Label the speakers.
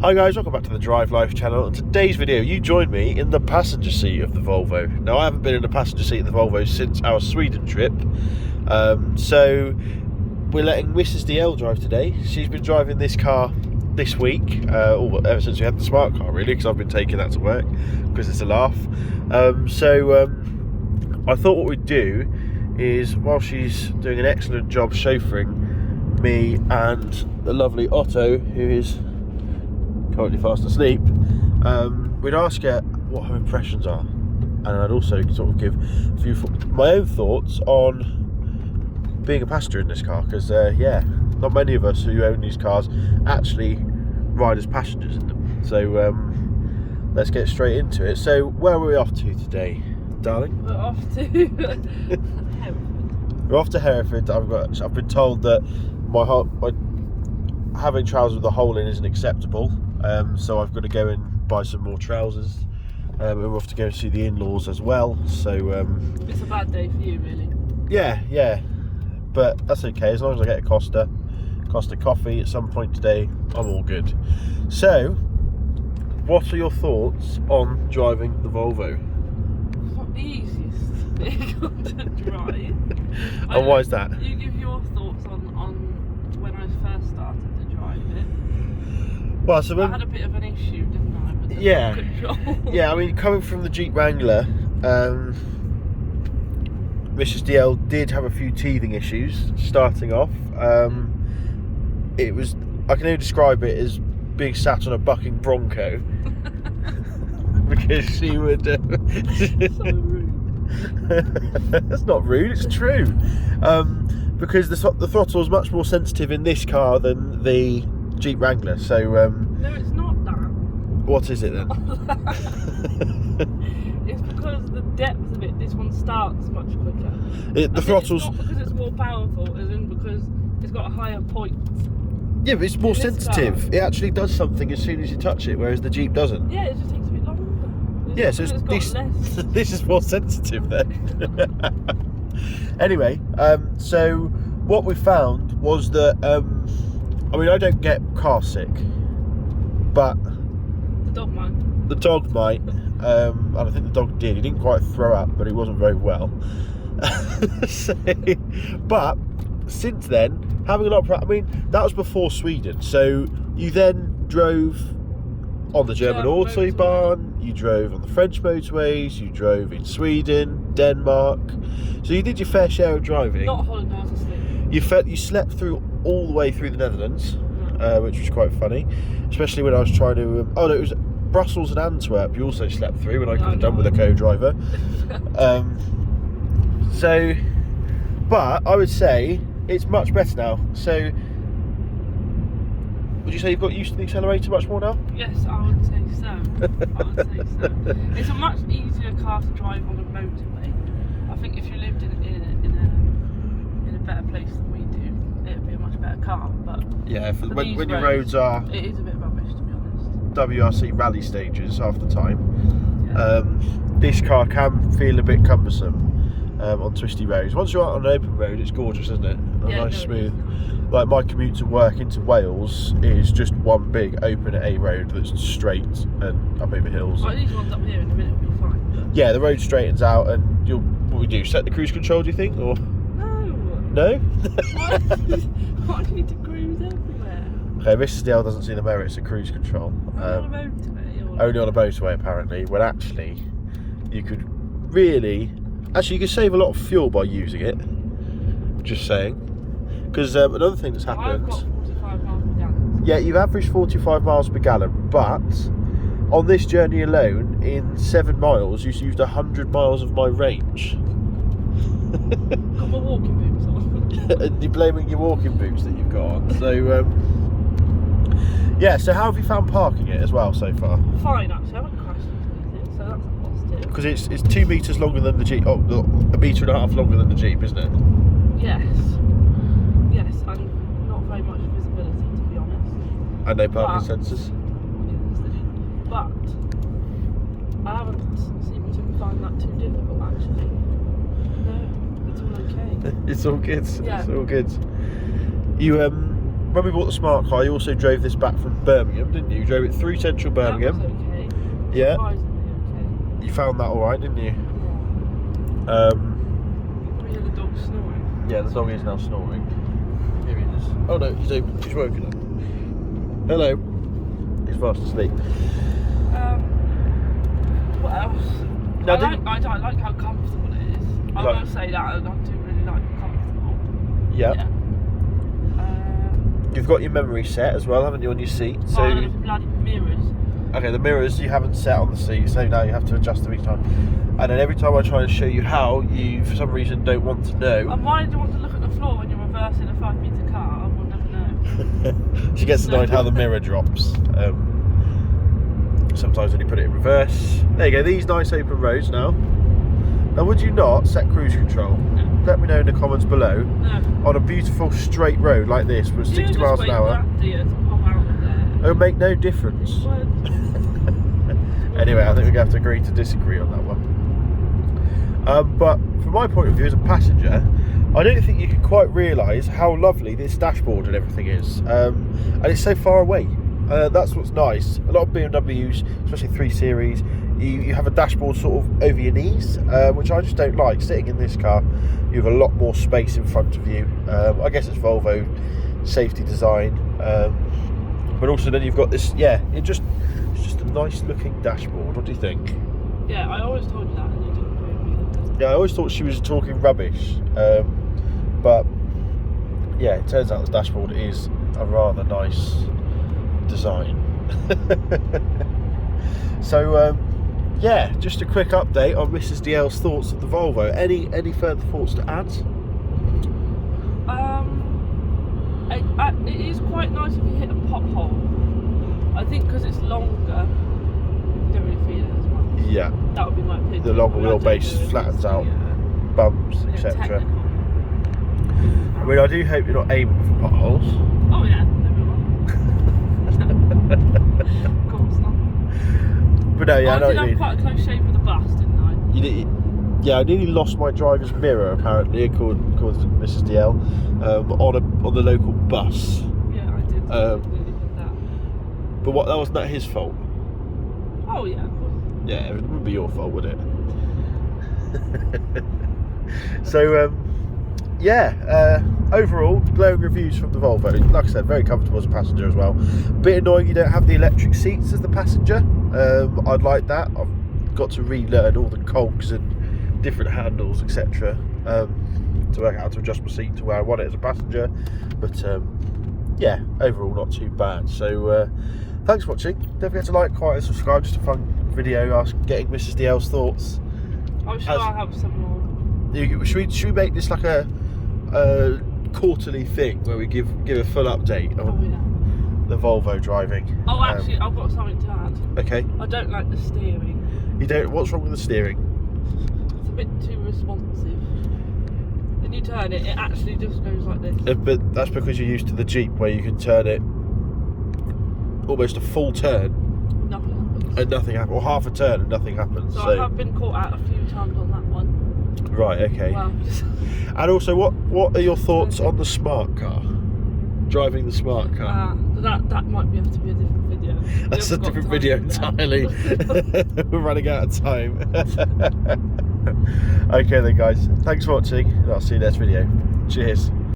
Speaker 1: Hi guys, welcome back to the Drive Life channel. In today's video, you join me in the passenger seat of the Volvo. Now, I haven't been in the passenger seat of the Volvo since our Sweden trip, so we're letting Mrs. DL drive today. She's been driving this car this week, or ever since we had the smart car, really, because I've been taking that to work because it's a laugh. I thought what we'd do is, while she's doing an excellent job chauffeuring me and the lovely Otto, who is currently fast asleep, we'd ask her what her impressions are, and I'd also sort of give a few my own thoughts on being a passenger in this car, because yeah, not many of us who own these cars actually ride as passengers in them. So let's get straight into it. So where are we off to today, darling?
Speaker 2: We're off to Hereford.
Speaker 1: We're off to Hereford. I've been told that my having trousers with a hole in isn't acceptable, so I've got to go and buy some more trousers. We're off to go and see the in-laws as well. So
Speaker 2: it's a bad day for you, really.
Speaker 1: Yeah, but that's okay as long as I get a Costa coffee at some point today. I'm all good. So, what are your thoughts on driving the Volvo?
Speaker 2: It's not the easiest vehicle to drive.
Speaker 1: And why is that?
Speaker 2: You give your thoughts on when I first started to drive it.
Speaker 1: Well, so
Speaker 2: I had a bit of an issue, didn't I? With the control.
Speaker 1: Yeah. I mean, coming from the Jeep Wrangler, Mrs. DL did have a few teething issues starting off. I can only describe it as being sat on a bucking Bronco. Because she would
Speaker 2: So rude.
Speaker 1: That's not rude, it's true. Because the throttle is much more sensitive in this car than the Jeep Wrangler. So
Speaker 2: no, it's not that.
Speaker 1: what is it then?
Speaker 2: It's because the depth of it, this one starts much quicker.
Speaker 1: The throttle's...
Speaker 2: It's not because it's more powerful, as in because it's got a higher point.
Speaker 1: Yeah, but it's more
Speaker 2: In this
Speaker 1: sensitive.
Speaker 2: car.
Speaker 1: It actually does something as soon as you touch it, whereas the Jeep doesn't.
Speaker 2: Yeah, it just takes a bit longer.
Speaker 1: Yeah, so
Speaker 2: it's got
Speaker 1: this,
Speaker 2: less.
Speaker 1: this is more sensitive then. Anyway, so what we found was that, I mean, I don't get car sick, but
Speaker 2: The dog might.
Speaker 1: the dog might, and I think the dog did. He didn't quite throw up, but he wasn't very well. But since then, having a lot of I mean, that was before Sweden. So you then drove on the German Autobahn, you drove on the French motorways, you drove in Sweden, Denmark. So you did your fair share of driving.
Speaker 2: Not holiday, I was asleep.
Speaker 1: You slept through all the way through the Netherlands, which was quite funny, especially when I was trying to. Oh no, it was Brussels and Antwerp. You also slept through, when I could have done with a co-driver. So, but I would say it's much better now. So, would you say you've got used to the accelerator much more now?
Speaker 2: Yes, I would say so. It's a much easier car to drive on a motorway. I think if you lived in a better place than we do, it'd be a much better car. But
Speaker 1: Yeah, when
Speaker 2: these
Speaker 1: your roads are
Speaker 2: it is a bit rubbish, to be honest.
Speaker 1: WRC rally stages half the time,
Speaker 2: Yeah.
Speaker 1: this car can feel a bit cumbersome on twisty roads. Once you're out on an open road, it's gorgeous, isn't it? Nice, smooth. Like my commute to work into Wales is just one big open A road that's straight and up over hills.
Speaker 2: Like these ones up here in a minute will be fine.
Speaker 1: Yeah, the road straightens out, and what we do? Set the cruise control? Do you think, or
Speaker 2: No.
Speaker 1: no?
Speaker 2: Why do you need to cruise everywhere?
Speaker 1: Okay, Mrs. DL doesn't see the merits of cruise control.
Speaker 2: On a motorway.
Speaker 1: Only on a motorway apparently, when actually you could really, you could save a lot of fuel by using it. Just saying. Because another thing that's happened.
Speaker 2: I've got 45 miles per gallon.
Speaker 1: Yeah, you've averaged 45 miles per gallon, but on this journey alone, in 7 miles, you used 100 miles of my range.
Speaker 2: Got my walking boots on.
Speaker 1: And you're blaming your walking boots that you've got on. So, yeah, so how have you found parking it as well so far?
Speaker 2: Fine, actually. I haven't crashed into anything, so that's a positive.
Speaker 1: Because it's 2 metres longer than the Jeep. Oh, a metre and a half longer than the Jeep, isn't it?
Speaker 2: Yes, and not very much visibility, to be honest.
Speaker 1: And no parking sensors.
Speaker 2: But I haven't seemed to find that too difficult, actually. No, it's all okay.
Speaker 1: It's all good.
Speaker 2: Yeah.
Speaker 1: It's all good. You when we bought the smart car, you also drove this back from Birmingham, didn't you? You drove it through central Birmingham.
Speaker 2: That was okay.
Speaker 1: Yeah.
Speaker 2: Surprisingly okay.
Speaker 1: You found that alright, didn't you?
Speaker 2: Yeah. We heard the dog snoring.
Speaker 1: Yeah, the dog is now snoring. Here he is. Oh no, he's open. He's woken up. Hello. He's fast asleep.
Speaker 2: What else?
Speaker 1: No,
Speaker 2: I like how comfortable it is. I will say that I do really like comfortable.
Speaker 1: Yeah. You've got your memory set as well, haven't you, on your seat? So
Speaker 2: the bloody mirrors.
Speaker 1: okay, the mirrors you haven't set on the seat, so now you have to adjust them each time. And then every time I try and show you how, you for some reason don't want to know.
Speaker 2: And why do you want to look at the floor when you're reversing a 5-metre car? I will never know.
Speaker 1: She gets annoyed how the mirror drops. Sometimes when you put it in reverse. There you go, these nice open roads now. Now would you not set cruise control?
Speaker 2: No.
Speaker 1: Let me know in the comments below.
Speaker 2: No.
Speaker 1: On a beautiful straight road like this with 60 miles an hour.
Speaker 2: To pop out of there.
Speaker 1: It'll make no difference. Anyway, I think we're going to have to agree to disagree on that one. But from my point of view as a passenger, I don't think you can quite realise how lovely this dashboard and everything is. And it's so far away. That's what's nice. A lot of BMWs, especially 3 Series, you have a dashboard sort of over your knees, which I just don't like. Sitting in this car, you have a lot more space in front of you. I guess it's Volvo safety design. But also then you've got this, yeah, it's just a nice looking dashboard. What do you think?
Speaker 2: Yeah, I always told you that and you didn't agree with me.
Speaker 1: Yeah, I always thought she was talking rubbish. But yeah, it turns out the dashboard is a rather nice design. So yeah, just a quick update on Mrs. DL's thoughts of the Volvo. Any further thoughts to add?
Speaker 2: It is quite nice if you hit a pothole. I think because it's longer, you don't really feel it as much.
Speaker 1: Yeah.
Speaker 2: That would be my opinion.
Speaker 1: The longer wheelbase flattens out bumps, etc. I mean, I do hope you're not aiming for potholes.
Speaker 2: Oh yeah, of course not.
Speaker 1: But no, yeah, I know what you
Speaker 2: did
Speaker 1: mean.
Speaker 2: have quite a close shave with the bus, didn't I?
Speaker 1: You did, yeah, I nearly lost my driver's mirror apparently, according to Mrs. DL, on the local bus.
Speaker 2: Yeah, I did. That.
Speaker 1: But that wasn't that his fault?
Speaker 2: Oh yeah, of course.
Speaker 1: Yeah, it wouldn't be your fault, would it? So yeah, overall glowing reviews from the Volvo. Like I said, very comfortable as a passenger as well. Bit annoying you don't have the electric seats as the passenger. I'd like that. I've got to relearn all the cogs and different handles, etc. To work out how to adjust my seat to where I want it as a passenger. But yeah, overall not too bad. So thanks for watching. Don't forget to like, comment and subscribe. Just a fun video getting Mrs. DL's thoughts.
Speaker 2: I'm sure I'll have some more.
Speaker 1: Should we make this like a quarterly thing where we give a full update on the Volvo driving?
Speaker 2: Oh, actually, I've got something to add.
Speaker 1: Okay.
Speaker 2: I don't like the steering.
Speaker 1: You don't? What's wrong with the steering?
Speaker 2: It's a bit too responsive. When you turn it, it actually just goes like this.
Speaker 1: But that's because you're used to the Jeep where you can turn it almost a full turn.
Speaker 2: Nothing happens.
Speaker 1: And nothing happens, or half a turn and nothing happens.
Speaker 2: So I have been caught out a few times on that one.
Speaker 1: Right, okay.
Speaker 2: Well,
Speaker 1: and also, what are your thoughts on the smart car? Driving the smart car?
Speaker 2: That might have to be a different video.
Speaker 1: That's a different video entirely. We're running out of time. Okay then guys, thanks for watching and I'll see you next video. Cheers.